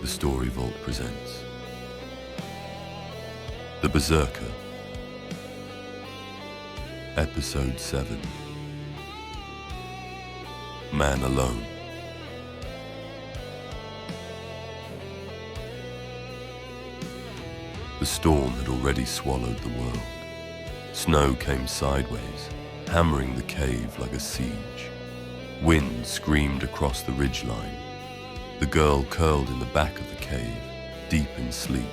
the Story Vault presents The Berserker, Episode 7, Man Alone. The storm had already swallowed the world. Snow came sideways, hammering the cave like a siege. Wind screamed across the ridgeline. The girl curled in the back of the cave, deep in sleep,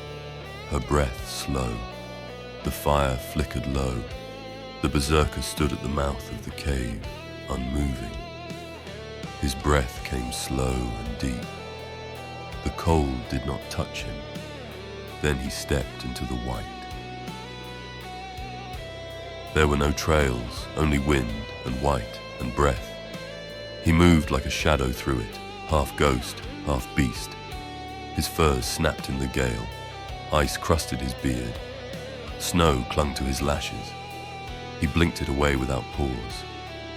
her breath slow. The fire flickered low. The Berserker stood at the mouth of the cave, unmoving. His breath came slow and deep. The cold did not touch him. Then he stepped into the white. There were no trails, only wind and white and breath. He moved like a shadow through it, half ghost, half beast. His furs snapped in the gale. Ice crusted his beard. Snow clung to his lashes. He blinked it away without pause.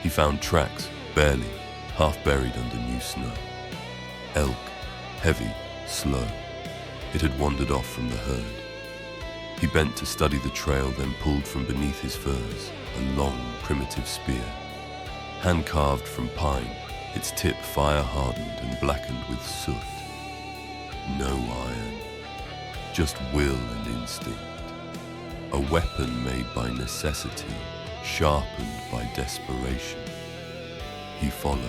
He found tracks, barely, half buried under new snow. Elk, heavy, slow. It had wandered off from the herd. He bent to study the trail, then pulled from beneath his furs a long, primitive spear. Hand-carved from pine, its tip fire-hardened and blackened with soot. No iron, just will and instinct. A weapon made by necessity, sharpened by desperation. He followed.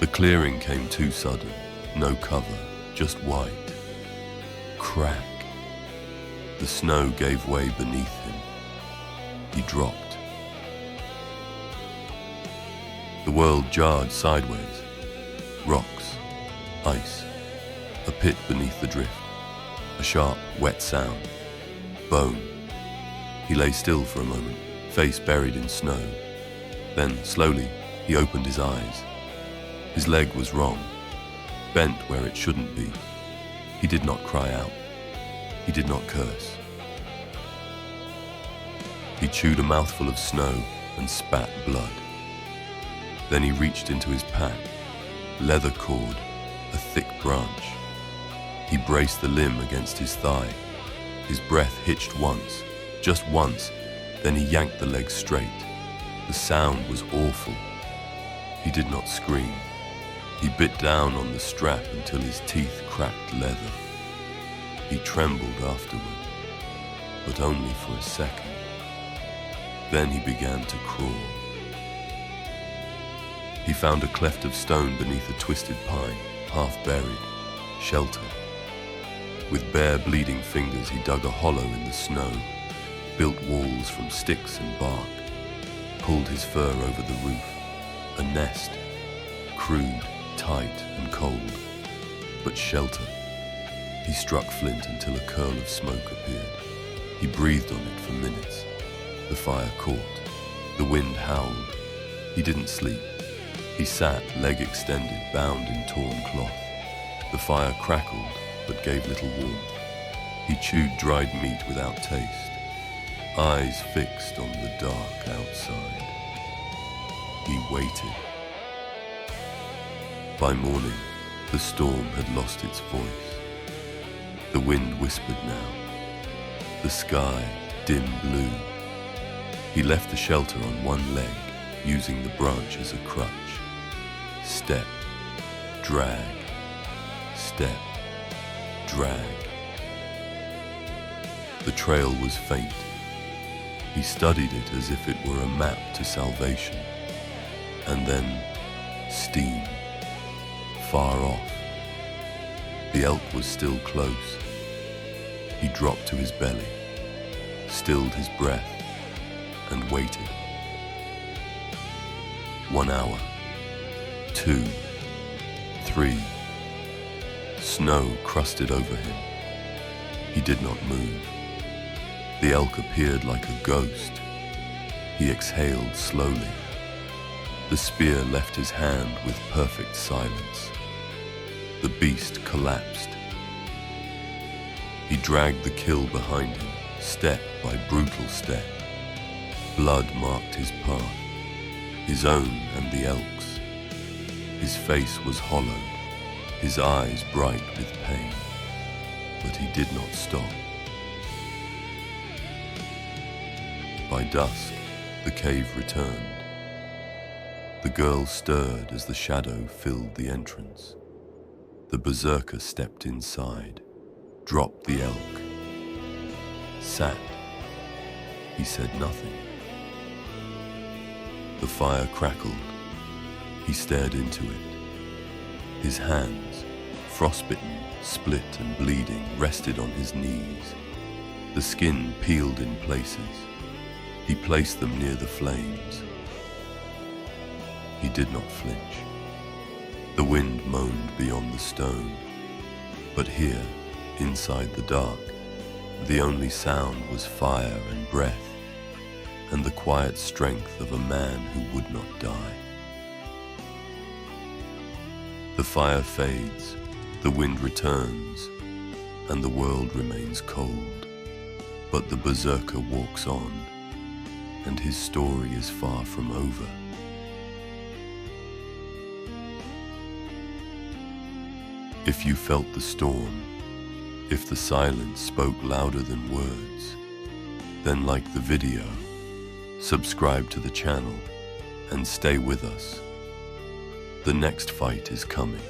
The clearing came too sudden. No cover, just white. Crack. The snow gave way beneath him. He dropped. The world jarred sideways. Rocks, ice, a pit beneath the drift. A sharp, wet sound. Bone. He lay still for a moment, face buried in snow. Then, slowly, he opened his eyes. His leg was wrong, bent where it shouldn't be. He did not cry out. He did not curse. He chewed a mouthful of snow and spat blood. Then he reached into his pack, leather cord, a thick branch. He braced the limb against his thigh. His breath hitched once, just once, then he yanked the leg straight. The sound was awful. He did not scream. He bit down on the strap until his teeth cracked leather. He trembled afterward, but only for a second. Then he began to crawl. He found a cleft of stone beneath a twisted pine, half buried, shelter. With bare bleeding fingers he dug a hollow in the snow, built walls from sticks and bark, pulled his fur over the roof, a nest, crude, tight and cold, but shelter. He struck flint until a curl of smoke appeared. He breathed on it for minutes. The fire caught. The wind howled. He didn't sleep. He sat, leg extended, bound in torn cloth. The fire crackled, but gave little warmth. He chewed dried meat without taste, eyes fixed on the dark outside. He waited. By morning, the storm had lost its voice. The wind whispered now. The sky, dim blue. He left the shelter on one leg, using the branch as a crutch. Step, drag, step, drag. The trail was faint. He studied it as if it were a map to salvation. And then, steam. Far off. The elk was still close. He dropped to his belly, stilled his breath, and waited. 1 hour, 2, 3. Snow crusted over him. He did not move. The elk appeared like a ghost. He exhaled slowly. The spear left his hand with perfect silence. The beast collapsed. He dragged the kill behind him, step by brutal step. Blood marked his path, his own and the elk's. His face was hollowed, his eyes bright with pain, but he did not stop. By dusk, the cave returned. The girl stirred as the shadow filled the entrance. The Berserker stepped inside, dropped the elk, sat. He said nothing. The fire crackled. He stared into it. His hands, frostbitten, split and bleeding, rested on his knees. The skin peeled in places. He placed them near the flames. He did not flinch. The wind moaned beyond the stone. But here, inside the dark, the only sound was fire and breath, and the quiet strength of a man who would not die. The fire fades, the wind returns, and the world remains cold. But the Berserker walks on, and his story is far from over. If you felt the storm, if the silence spoke louder than words, then like the video, subscribe to the channel, and stay with us. The next fight is coming.